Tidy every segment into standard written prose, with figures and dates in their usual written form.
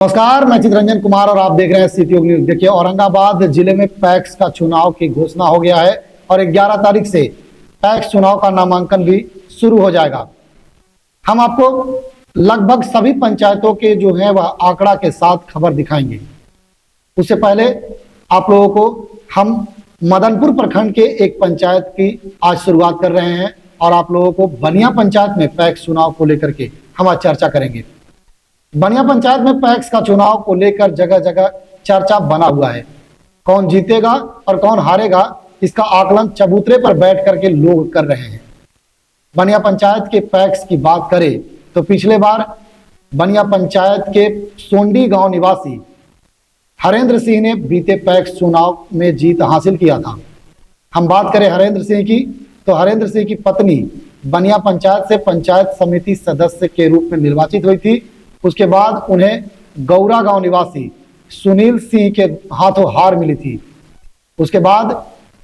नमस्कार, मैं चित्रंजन कुमार और आप देख रहे हैं सिटी न्यूज। देखिए, औरंगाबाद जिले में पैक्स का चुनाव की घोषणा हो गया है और 11 तारीख से पैक्स चुनाव का नामांकन भी शुरू हो जाएगा। हम आपको लगभग सभी पंचायतों के जो है वह आंकड़ा के साथ खबर दिखाएंगे। उससे पहले आप लोगों को हम मदनपुर प्रखंड के एक पंचायत की आज शुरुआत कर रहे हैं और आप लोगों को बनिया पंचायत में पैक्स चुनाव को लेकर के हम आज चर्चा करेंगे। बनिया पंचायत में पैक्स का चुनाव को लेकर जगह जगह चर्चा बना हुआ है। कौन जीतेगा और कौन हारेगा, इसका आकलन चबूतरे पर बैठ करके लोग कर रहे हैं। बनिया पंचायत के पैक्स की बात करें तो पिछले बार बनिया पंचायत के सोंडी गांव निवासी हरेंद्र सिंह ने बीते पैक्स चुनाव में जीत हासिल किया था। हम बात करें हरेंद्र सिंह की तो हरेंद्र सिंह की पत्नी बनिया पंचायत से पंचायत समिति सदस्य के रूप में निर्वाचित हुई थी। उसके बाद उन्हें गौरा गांव निवासी सुनील सिंह के हाथों हार मिली थी। उसके बाद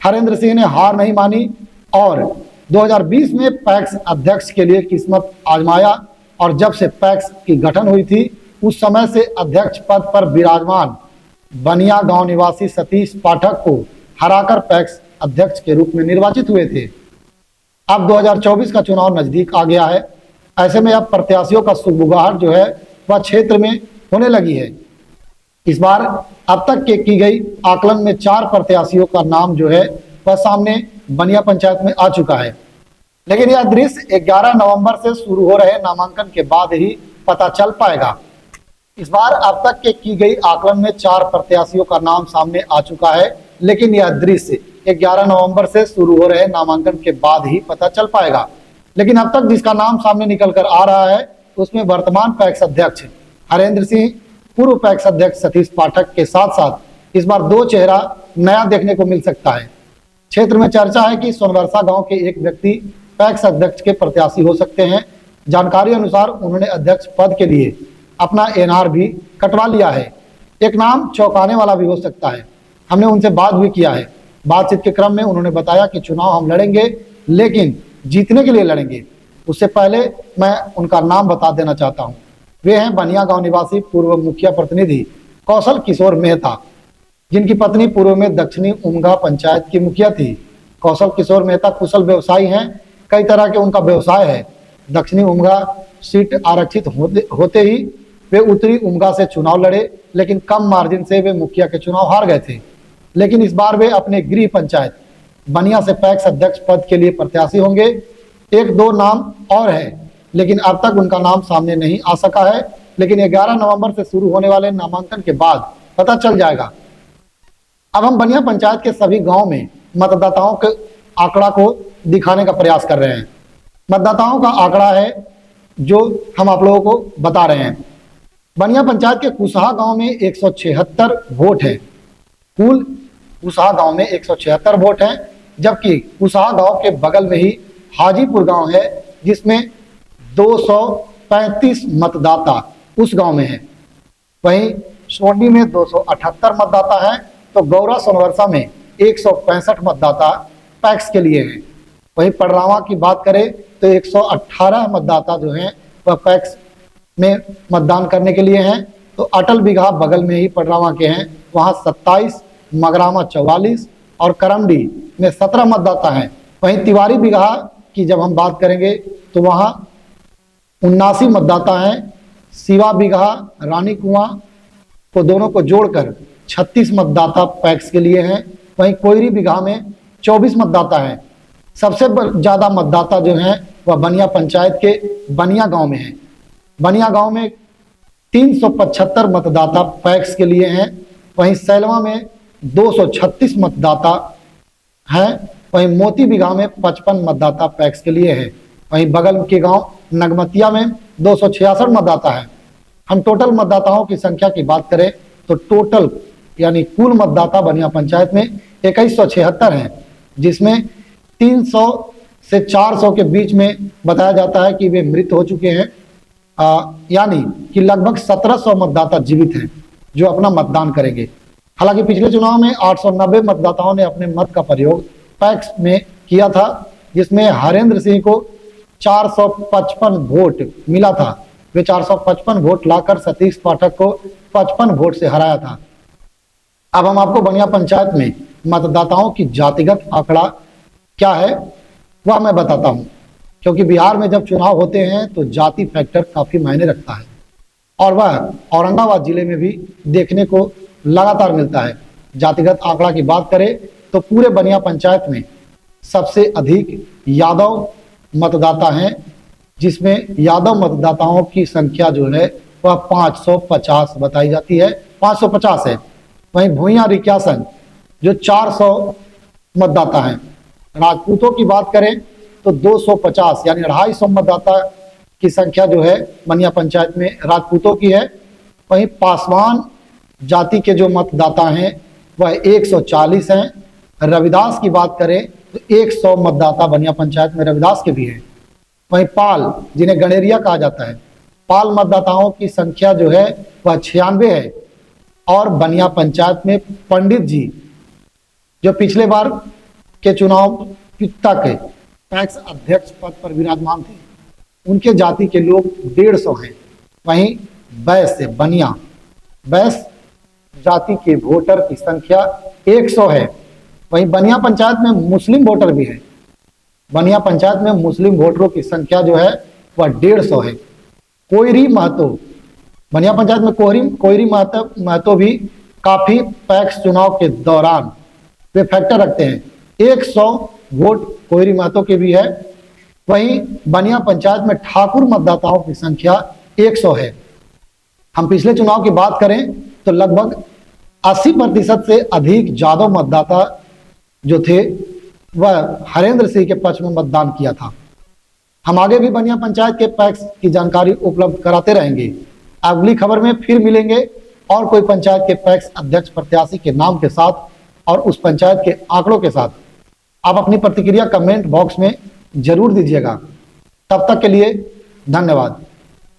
हरेंद्र सिंह ने हार नहीं मानी और 2020 में पैक्स अध्यक्ष के लिए किस्मत आजमाया और जब से पैक्स की गठन हुई थी उस समय से अध्यक्ष पद पर विराजमान बनिया गांव निवासी सतीश पाठक को हराकर पैक्स अध्यक्ष के रूप में निर्वाचित हुए थे। अब 2024 का चुनाव नजदीक आ गया है। ऐसे में अब प्रत्याशियों का सुगबुगाहट जो है वह क्षेत्र में होने लगी है। इस बार अब तक के की गई आकलन में 4 प्रत्याशियों का नाम जो है वह सामने बनिया पंचायत में आ चुका है, लेकिन यह दृश्य 11 नवंबर से शुरू हो रहे नामांकन के बाद ही पता चल पाएगा। इस बार अब तक के की गई आकलन में 4 प्रत्याशियों का नाम सामने आ चुका है, लेकिन यह दृश्य 11 नवंबर से शुरू हो रहे नामांकन के बाद ही पता चल पाएगा। लेकिन अब तक जिसका नाम सामने निकल कर आ रहा है उसमें वर्तमान पैक्स अध्यक्ष हरेंद्र सिंह, पूर्व पैक्स अध्यक्ष सतीश पाठक के साथ साथ इस बार 2 चेहरा नया देखने को मिल सकता है। क्षेत्र में चर्चा है कि सोनवर्षा गांव के एक व्यक्ति पैक्स अध्यक्ष के प्रत्याशी हो सकते हैं। जानकारी अनुसार उन्होंने अध्यक्ष पद के लिए अपना एनआर भी कटवा लिया है। एक नाम चौंकाने वाला भी हो सकता है। हमने उनसे बात भी किया है। बातचीत के क्रम में उन्होंने बताया कि चुनाव हम लड़ेंगे, लेकिन जीतने के लिए लड़ेंगे। उससे पहले मैं उनका नाम बता देना चाहता हूं। वे हैं बनिया गांव निवासी पूर्व मुखिया प्रतिनिधि कौशल किशोर मेहता, जिनकी पत्नी पूर्व में दक्षिणी उमगा पंचायत की मुखिया थी। कौशल किशोर मेहता कुशल व्यवसायी हैं। कई तरह के उनका व्यवसाय है। दक्षिणी उमगा सीट आरक्षित होते ही वे उत्तरी उमगा से चुनाव लड़े, लेकिन कम मार्जिन से वे मुखिया के चुनाव हार गए थे। लेकिन इस बार वे अपने गृह पंचायत बनिया से पैक्स अध्यक्ष पद के लिए प्रत्याशी होंगे। 1-2 नाम और है, लेकिन अब तक उनका नाम सामने नहीं आ सका है। लेकिन 11 नवंबर से शुरू होने वाले नामांकन के बाद पता चल जाएगा। अब हम बनिया पंचायत के सभी गांव में मतदाताओं के आंकड़ा को दिखाने का प्रयास कर रहे हैं। मतदाताओं का आंकड़ा है जो हम आप लोगों को बता रहे हैं। बनिया पंचायत के कुसहा गांव में 176 वोट है। कुल कुसहा गांव में 176 वोट हैं, जबकि कुसहा गांव के बगल में ही हाजीपुर गांव है जिसमें 235 मतदाता उस गांव में है। वहीं सोंडी में 278 मतदाता हैं, तो गौरा सोनवर्षा में 165 मतदाता पैक्स के लिए हैं। वहीं पडरावा की बात करें तो 118 मतदाता जो हैं वह पैक्स में मतदान करने के लिए हैं। तो अटल बिगहा बगल में ही पडरावा के हैं, वहाँ 27, मगरामा 44 और करमडी में 17 मतदाता हैं। वहीं तिवारी बिगहा की जब हम बात करेंगे तो वहाँ 79 मतदाता हैं। सिवा बिगहा, रानी कुआं को दोनों को जोड़कर 36 मतदाता पैक्स के लिए हैं। वहीं कोयरी बिगहा में 24 मतदाता हैं। सबसे ज़्यादा मतदाता जो हैं वह बनिया पंचायत के बनिया गांव में हैं। बनिया गांव में 375 मतदाता पैक्स के लिए हैं। वहीं सैलवा में 236 मतदाता हैं। वहीं मोती बिगहा में 55 मतदाता पैक्स के लिए है। वहीं बगल के गांव नगमतिया में 266 मतदाता है। हम टोटल मतदाताओं की संख्या की बात करें तो टोटल यानी कुल मतदाता बनिया पंचायत में 2176 हैं, जिसमें 300 से 400 के बीच में बताया जाता है कि वे मृत हो चुके हैं। यानी कि लगभग 1700 मतदाता जीवित हैं जो अपना मतदान करेंगे। हालांकि पिछले चुनाव में 890 मतदाताओं ने अपने मत का प्रयोग पैक्स में किया था, जिसमें हरेंद्र सिंह को 455 वोट मिला था। वे 455 वोट लाकर सतीश पाठक को 55 वोट से हराया था। अब हम आपको बनिया पंचायत में मतदाताओं की जातिगत आंकड़ा क्या है वह मैं बताता हूं, क्योंकि बिहार में जब चुनाव होते हैं तो जाति फैक्टर काफी मायने रखता है और वह औरंगाबाद जिले में भी देखने को लगातार मिलता है। जातिगत आंकड़ा की बात करें तो पूरे बनिया पंचायत में सबसे अधिक यादव मतदाता हैं, जिसमें यादव मतदाताओं की संख्या जो है वह 550 बताई जाती है, 550 है। वहीं भूइया रिक्यासन जो 400 मतदाता हैं। राजपूतों की बात करें तो 250 यानी 250 मतदाता की संख्या जो है बनिया पंचायत में राजपूतों की है। वहीं पासवान जाति के जो मतदाता हैं वह 140 हैं। रविदास की बात करें तो 100 मतदाता बनिया पंचायत में रविदास के भी हैं। वहीं पाल, जिन्हें गणेरिया कहा जाता है, पाल मतदाताओं की संख्या जो है वह 96 है। और बनिया पंचायत में पंडित जी जो पिछले बार के चुनाव तक पैक्स अध्यक्ष पद पर विराजमान थे, उनके जाति के लोग 150 हैं। वहीं वैश्य बनिया वैश्य जाति के वोटर की संख्या 100 है। वहीं बनिया पंचायत में मुस्लिम वोटर भी है। बनिया पंचायत में मुस्लिम वोटरों की संख्या जो है वह 150 है। कोयरी महतो, बनिया पंचायत में कोयरी महतो भी काफी पैक्स चुनाव के दौरान वे फैक्टर रखते हैं। 100 वोट कोयरी महतो के भी है। वहीं बनिया पंचायत में ठाकुर मतदाताओं की संख्या 100 है। हम पिछले चुनाव की बात करें तो लगभग 80% से अधिक यादव मतदाता जो थे वह हरेंद्र सिंह के पक्ष में मतदान किया था। हम आगे भी बनिया पंचायत के पैक्स की जानकारी उपलब्ध कराते रहेंगे। अगली खबर में फिर मिलेंगे और कोई पंचायत के पैक्स अध्यक्ष प्रत्याशी के नाम के साथ और उस पंचायत के आंकड़ों के साथ। आप अपनी प्रतिक्रिया कमेंट बॉक्स में जरूर दीजिएगा। तब तक के लिए धन्यवाद।